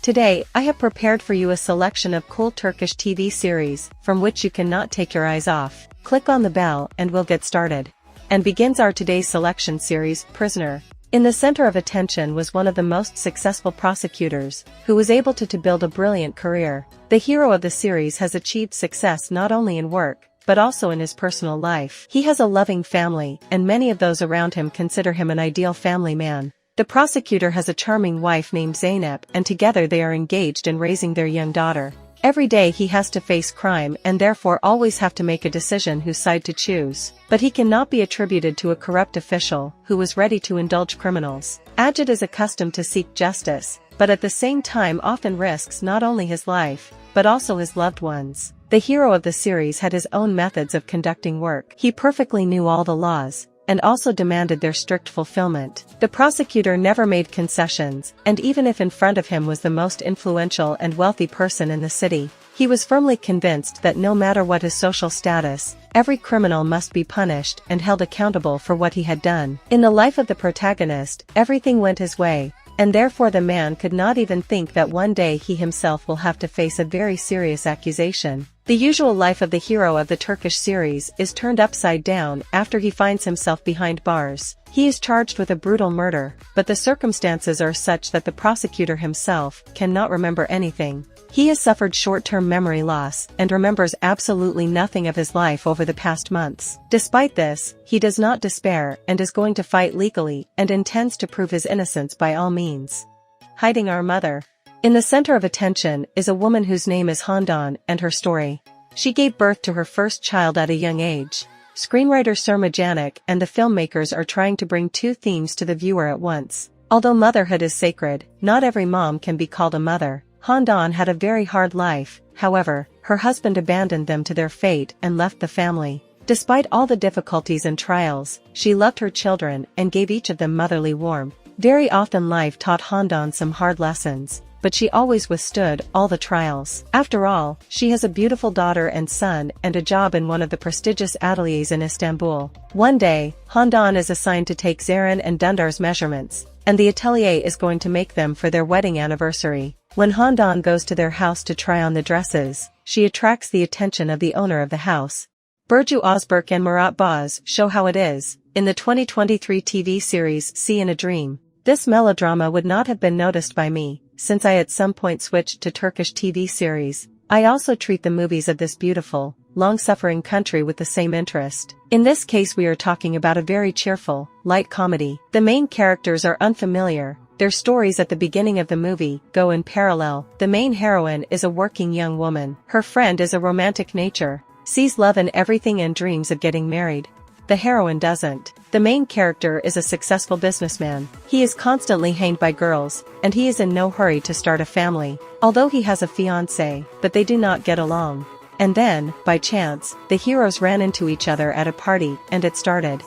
Today, I have prepared for you a selection of cool Turkish TV series, from which you cannot take your eyes off. Click on the bell and we'll get started. And begins our today's selection series, Prisoner. In the center of attention was one of the most successful prosecutors, who was able to build a brilliant career. The hero of the series has achieved success not only in work, but also in his personal life. He has a loving family, and many of those around him consider him an ideal family man. The prosecutor has a charming wife named Zeynep, and together they are engaged in raising their young daughter. Every day he has to face crime and therefore always have to make a decision whose side to choose. But he cannot be attributed to a corrupt official who was ready to indulge criminals. Ajit is accustomed to seek justice, but at the same time often risks not only his life, but also his loved ones. The hero of the series had his own methods of conducting work. He perfectly knew all the laws, and also demanded their strict fulfillment. The prosecutor never made concessions, and even if in front of him was the most influential and wealthy person in the city, he was firmly convinced that no matter what his social status, every criminal must be punished and held accountable for what he had done. In the life of the protagonist, everything went his way, and therefore the man could not even think that one day he himself will have to face a very serious accusation. The usual life of the hero of the Turkish series is turned upside down after he finds himself behind bars. He is charged with a brutal murder, but the circumstances are such that the prosecutor himself cannot remember anything. He has suffered short-term memory loss and remembers absolutely nothing of his life over the past months. Despite this, he does not despair and is going to fight legally and intends to prove his innocence by all means. Hiding our mother. In the center of attention is a woman whose name is Handan and her story. She gave birth to her first child at a young age. Screenwriter Surma Janik and the filmmakers are trying to bring two themes to the viewer at once. Although motherhood is sacred, not every mom can be called a mother. Handan had a very hard life, however, her husband abandoned them to their fate and left the family. Despite all the difficulties and trials, she loved her children and gave each of them motherly warmth. Very often life taught Handan some hard lessons, but she always withstood all the trials. After all, she has a beautiful daughter and son and a job in one of the prestigious ateliers in Istanbul. One day, Handan is assigned to take Zeren and Dundar's measurements, and the atelier is going to make them for their wedding anniversary. When Handan goes to their house to try on the dresses, she attracts the attention of the owner of the house. Burcu Özberk and Murat Boz show how it is. In the 2023 TV series See in a Dream, this melodrama would not have been noticed by me, since I at some point switched to Turkish TV series. I also treat the movies of this beautiful, long-suffering country with the same interest. In this case we are talking about a very cheerful, light comedy. The main characters are unfamiliar. Their stories at the beginning of the movie go in parallel. The main heroine is a working young woman. Her friend is a romantic nature, sees love in everything and dreams of getting married. The heroine doesn't. The main character is a successful businessman. He is constantly hanged by girls, and he is in no hurry to start a family, although he has a fiancée, but they do not get along. And then, by chance, the heroes ran into each other at a party, and it started.